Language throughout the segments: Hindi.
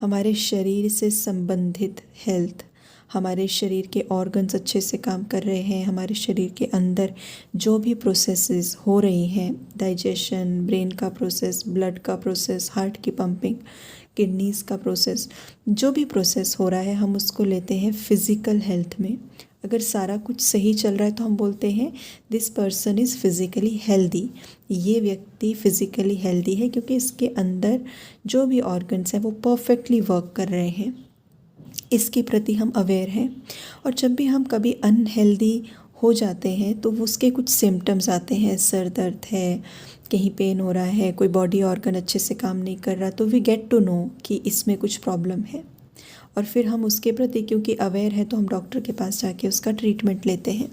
हमारे शरीर से संबंधित हेल्थ, हमारे शरीर के ऑर्गन्स अच्छे से काम कर रहे हैं, हमारे शरीर के अंदर जो भी प्रोसेसेस हो रही हैं, डाइजेशन, ब्रेन का प्रोसेस, ब्लड का प्रोसेस, हार्ट की पंपिंग, किडनीज़ का प्रोसेस, जो भी प्रोसेस हो रहा है हम उसको लेते हैं फिज़िकल हेल्थ में। अगर सारा कुछ सही चल रहा है तो हम बोलते हैं this person is physically healthy, ये व्यक्ति फिज़िकली हेल्दी है क्योंकि इसके अंदर जो भी ऑर्गन्स हैं वो परफेक्टली वर्क कर रहे हैं, इसके प्रति हम अवेयर हैं। और जब भी हम कभी अनहेल्दी हो जाते हैं तो वो उसके कुछ सिम्टम्स आते हैं, सर दर्द है, कहीं पेन हो रहा है, कोई बॉडी ऑर्गन अच्छे से काम नहीं कर रहा, तो वी गेट टू नो कि इसमें कुछ प्रॉब्लम है। और फिर हम उसके प्रति क्योंकि अवेयर है तो हम डॉक्टर के पास जाके उसका ट्रीटमेंट लेते हैं।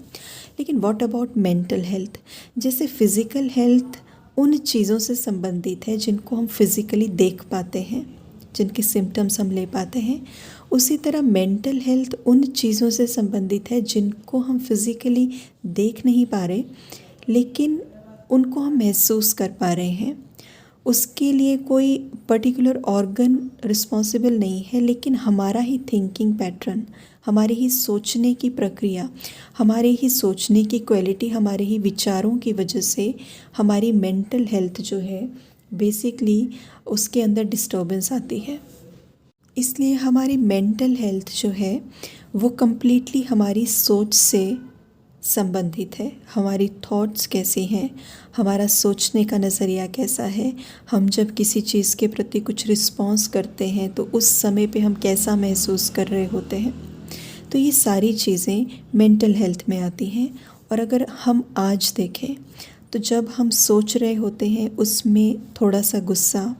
लेकिन व्हाट अबाउट मेंटल हेल्थ? जैसे फिज़िकल हेल्थ उन चीज़ों से संबंधित है जिनको हम फिज़िकली देख पाते हैं, जिनके सिम्टम्स हम ले पाते हैं, उसी तरह मेंटल हेल्थ उन चीज़ों से संबंधित है जिनको हम फिज़िकली देख नहीं पा रहे लेकिन उनको हम महसूस कर पा रहे हैं। उसके लिए कोई पर्टिकुलर ऑर्गन रिस्पॉन्सिबल नहीं है, लेकिन हमारा ही थिंकिंग पैटर्न, हमारी ही सोचने की प्रक्रिया, हमारे ही सोचने की क्वालिटी, हमारे ही विचारों की वजह से हमारी मेंटल हेल्थ जो है बेसिकली उसके अंदर डिस्टर्बेंस आती है। इसलिए हमारी मेंटल हेल्थ जो है वो कम्प्लीटली हमारी सोच से संबंधित है। हमारी थॉट्स कैसी हैं, हमारा सोचने का नज़रिया कैसा है, हम जब किसी चीज़ के प्रति कुछ रिस्पॉन्स करते हैं तो उस समय पे हम कैसा महसूस कर रहे होते हैं, तो ये सारी चीज़ें मेंटल हेल्थ में आती हैं। और अगर हम आज देखें तो जब हम सोच रहे होते हैं उसमें थोड़ा सा गुस्सा,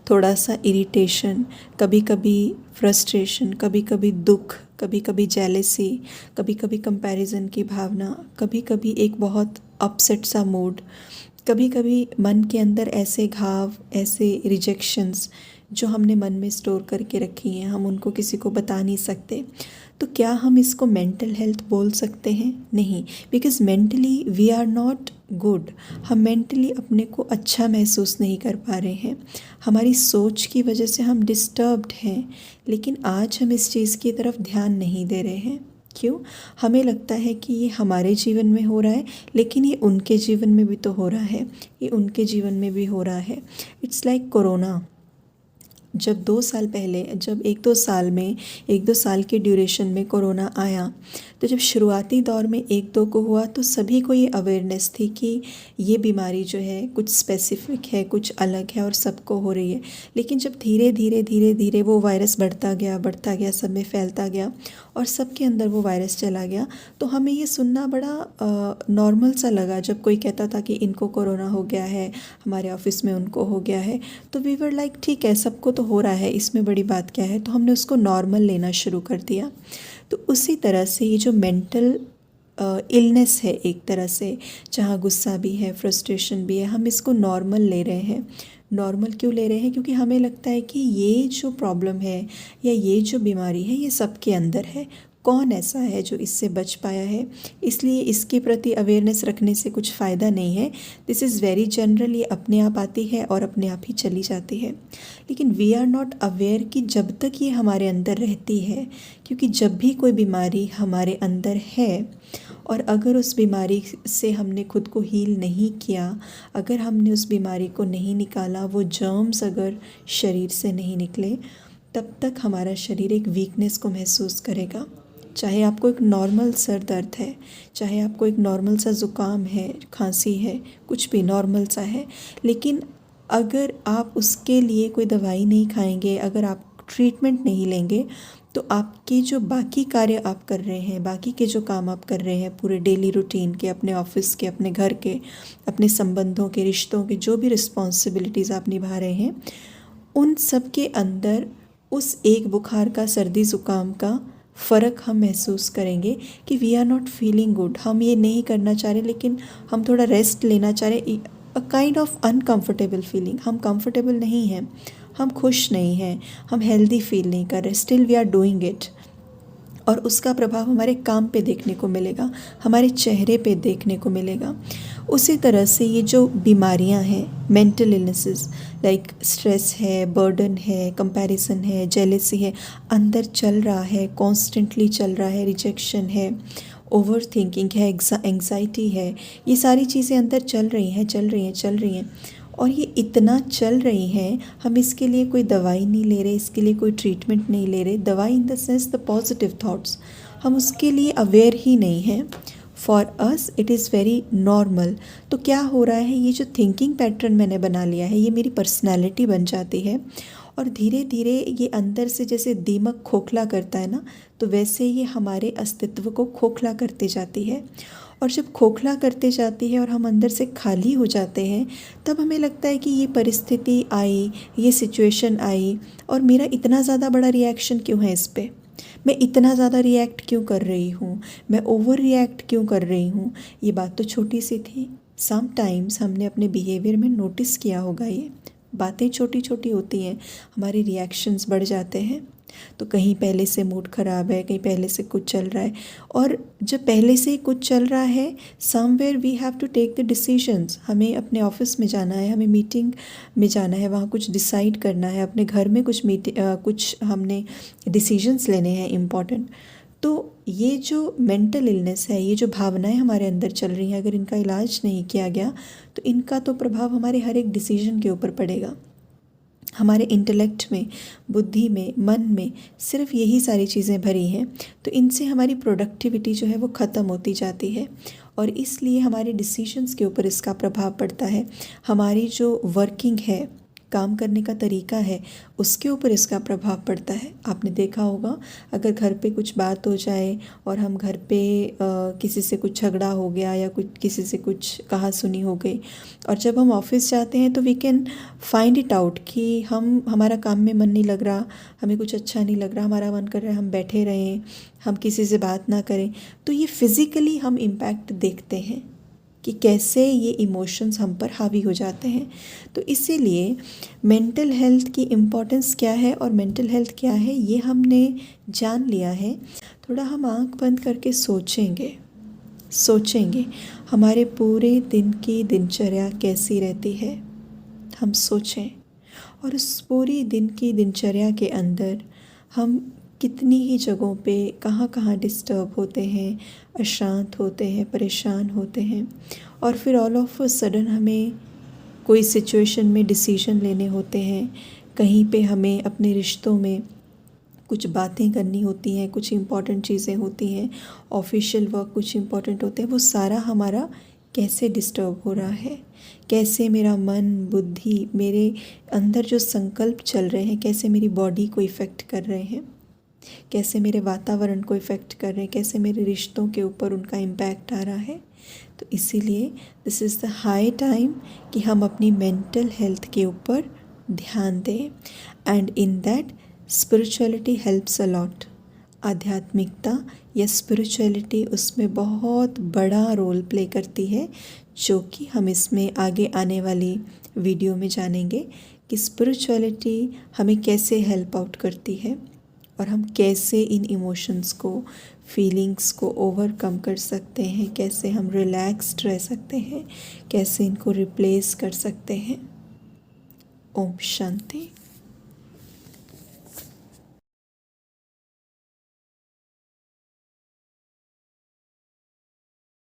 थोड़ा सा इरिटेशन, कभी कभी फ्रस्ट्रेशन, कभी कभी दुख, कभी कभी जेलेसी, कभी कभी कंपैरिजन की भावना, कभी कभी एक बहुत अपसेट सा मूड, कभी कभी मन के अंदर ऐसे घाव, ऐसे रिजेक्शंस जो हमने मन में स्टोर करके रखी हैं, हम उनको किसी को बता नहीं सकते, तो क्या हम इसको मेंटल हेल्थ बोल सकते हैं? नहीं, because mentally we are not good. हम मेंटली अपने को अच्छा महसूस नहीं कर पा रहे हैं, हमारी सोच की वजह से हम डिस्टर्ब्ड हैं। लेकिन आज हम इस चीज़ की तरफ ध्यान नहीं दे रहे हैं। क्यों? हमें लगता है कि ये हमारे जीवन में हो रहा है, लेकिन ये उनके जीवन में भी तो हो रहा है, ये उनके जीवन में भी हो रहा है। It's like corona. जब 2 साल पहले, जब 1-2 साल में, 1-2 साल के ड्यूरेशन में कोरोना आया, तो जब शुरुआती दौर में 1-2 को हुआ तो सभी को ये अवेयरनेस थी कि ये बीमारी जो है कुछ स्पेसिफिक है, कुछ अलग है और सबको हो रही है। लेकिन जब धीरे धीरे धीरे धीरे वो वायरस बढ़ता गया, सब में फैलता गया और सबके अंदर वो वायरस चला गया, तो हमें ये सुनना बड़ा नॉर्मल सा लगा। जब कोई कहता था कि इनको कोरोना हो गया है, हमारे ऑफिस में उनको हो गया है, तो वी वर लाइक ठीक है, सबको तो हो रहा है, इसमें बड़ी बात क्या है, तो हमने उसको नॉर्मल लेना शुरू कर दिया। तो उसी तरह से ये जो मेंटल इलनेस है एक तरह से, जहाँ गुस्सा भी है, फ्रस्ट्रेशन भी है, हम इसको नॉर्मल ले रहे हैं। नॉर्मल क्यों ले रहे हैं? क्योंकि हमें लगता है कि ये जो प्रॉब्लम है या ये जो बीमारी है ये सबके अंदर है, कौन ऐसा है जो इससे बच पाया है, इसलिए इसके प्रति अवेयरनेस रखने से कुछ फ़ायदा नहीं है। दिस इज़ वेरी जनरल, ये अपने आप आती है और अपने आप ही चली जाती है। लेकिन वी आर नॉट अवेयर कि जब तक ये हमारे अंदर रहती है, क्योंकि जब भी कोई बीमारी हमारे अंदर है और अगर उस बीमारी से हमने खुद को हील नहीं किया, अगर हमने उस बीमारी को नहीं निकाला, वो जर्म्स अगर शरीर से नहीं निकले, तब तक हमारा शरीर एक वीकनेस को महसूस करेगा। चाहे आपको एक नॉर्मल सर दर्द है, चाहे आपको एक नॉर्मल सा ज़ुकाम है, खांसी है, कुछ भी नॉर्मल सा है, लेकिन अगर आप उसके लिए कोई दवाई नहीं खाएंगे, अगर आप ट्रीटमेंट नहीं लेंगे, तो आपके जो बाकी कार्य आप कर रहे हैं, बाकी के जो काम आप कर रहे हैं पूरे डेली रूटीन के, अपने ऑफिस के, अपने घर के, अपने संबंधों के, रिश्तों के, जो भी रिस्पॉन्सिबिलिटीज़ आप निभा रहे हैं, उन सब के अंदर उस एक बुखार का, सर्दी ज़ुकाम का फ़र्क हम महसूस करेंगे कि we are not feeling good. हम ये नहीं करना चाह रहे, लेकिन हम थोड़ा रेस्ट लेना चाह रहे। A kind of uncomfortable feeling, हम कंफर्टेबल नहीं हैं, हम खुश नहीं हैं, हम हेल्दी फील नहीं कर रहे, still we are doing it. और उसका प्रभाव हमारे काम पे देखने को मिलेगा, हमारे चेहरे पे देखने को मिलेगा। उसी तरह से ये जो बीमारियां हैं, मेंटल इलनेसेस लाइक स्ट्रेस है, बर्डन है, कंपैरिजन है, जेलेसी है, अंदर चल रहा है, कॉन्स्टेंटली चल रहा है, रिजेक्शन है, ओवर थिंकिंग है, एंग्जाइटी है, ये सारी चीज़ें अंदर चल रही हैं और ये इतना चल रही हैं, हम इसके लिए कोई दवाई नहीं ले रहे, इसके लिए कोई ट्रीटमेंट नहीं ले रहे। दवाई in the sense the positive thoughts, हम उसके लिए अवेयर ही नहीं हैं। For us it is very normal. तो क्या हो रहा है, ये जो थिंकिंग पैटर्न मैंने बना लिया है, ये मेरी पर्सनैलिटी बन जाती है और धीरे धीरे ये अंदर से जैसे दीमक खोखला करता है ना, तो वैसे ये हमारे अस्तित्व को खोखला करते जाती है। और जब खोखला करते जाती है और हम अंदर से खाली हो जाते हैं, तब हमें लगता है कि ये परिस्थिति आई, ये सिचुएशन आई और मेरा इतना ज़्यादा बड़ा रिएक्शन क्यों है इस पर, मैं इतना ज़्यादा रिएक्ट क्यों कर रही हूँ, मैं ओवर रिएक्ट क्यों कर रही हूँ। ये बात तो छोटी सी थी। समटाइम्स हमने अपने बिहेवियर में नोटिस किया होगा, ये बातें छोटी छोटी होती हैं, हमारे रिएक्शंस बढ़ जाते हैं। तो कहीं पहले से मूड ख़राब है, कहीं पहले से कुछ चल रहा है, और जब पहले से ही कुछ चल रहा है, somewhere we have to take the decisions. हमें अपने ऑफिस में जाना है, हमें मीटिंग में जाना है, वहाँ कुछ डिसाइड करना है, अपने घर में कुछ हमने डिसीजंस लेने हैं इम्पॉर्टेंट। तो ये जो मेंटल इलनेस है, ये जो भावनाएं हमारे अंदर चल रही हैं, अगर इनका इलाज नहीं किया गया तो इनका तो प्रभाव हमारे हर एक डिसीजन के ऊपर पड़ेगा। हमारे इंटेलेक्ट में, बुद्धि में, मन में सिर्फ यही सारी चीज़ें भरी हैं, तो इनसे हमारी प्रोडक्टिविटी जो है वो ख़त्म होती जाती है और इसलिए हमारे डिसीजंस के ऊपर इसका प्रभाव पड़ता है। हमारी जो वर्किंग है, काम करने का तरीका है, उसके ऊपर इसका प्रभाव पड़ता है। आपने देखा होगा, अगर घर पे कुछ बात हो जाए और हम घर पे किसी से कुछ झगड़ा हो गया या कुछ किसी से कुछ कहा सुनी हो गई, और जब हम ऑफिस जाते हैं तो we can find it out कि हमारा काम में मन नहीं लग रहा, हमें कुछ अच्छा नहीं लग रहा, हमारा मन कर रहा है हम बैठे रहें, हम किसी से बात ना करें। तो ये फिज़िकली हम इम्पैक्ट देखते हैं कि कैसे ये इमोशंस हम पर हावी हो जाते हैं। तो इसीलिए मेंटल हेल्थ की इम्पोर्टेंस क्या है और मेंटल हेल्थ क्या है, ये हमने जान लिया है। थोड़ा हम आंख बंद करके सोचेंगे हमारे पूरे दिन की दिनचर्या कैसी रहती है, हम सोचें, और उस पूरी दिन की दिनचर्या के अंदर हम कितनी ही जगहों पे कहाँ कहाँ डिस्टर्ब होते हैं, अशांत होते हैं, परेशान होते हैं, और फिर ऑल ऑफ अ सडन हमें कोई सिचुएशन में डिसीजन लेने होते हैं, कहीं पे हमें अपने रिश्तों में कुछ बातें करनी होती हैं, कुछ इम्पॉर्टेंट चीज़ें होती हैं, ऑफिशियल वर्क कुछ इम्पॉर्टेंट होते हैं, वो सारा हमारा कैसे डिस्टर्ब हो रहा है, कैसे मेरा मन, बुद्धि, मेरे अंदर जो संकल्प चल रहे हैं, कैसे मेरी बॉडी को इफ़ेक्ट कर रहे हैं, कैसे मेरे वातावरण को इफ़ेक्ट कर रहे हैं, कैसे मेरे रिश्तों के ऊपर उनका इम्पैक्ट आ रहा है। तो इसीलिए this is the high time कि हम अपनी मेंटल हेल्थ के ऊपर ध्यान दें, and in that spirituality helps a lot. आध्यात्मिकता या स्पिरिचुअलिटी उसमें बहुत बड़ा रोल प्ले करती है, जो कि हम इसमें आगे आने वाली वीडियो में जानेंगे कि स्पिरिचुअलिटी हमें कैसे हेल्प आउट करती है और हम कैसे इन इमोशंस को, फीलिंग्स को ओवरकम कर सकते हैं, कैसे हम रिलैक्स्ड रह सकते हैं, कैसे इनको रिप्लेस कर सकते हैं। ओम शांति।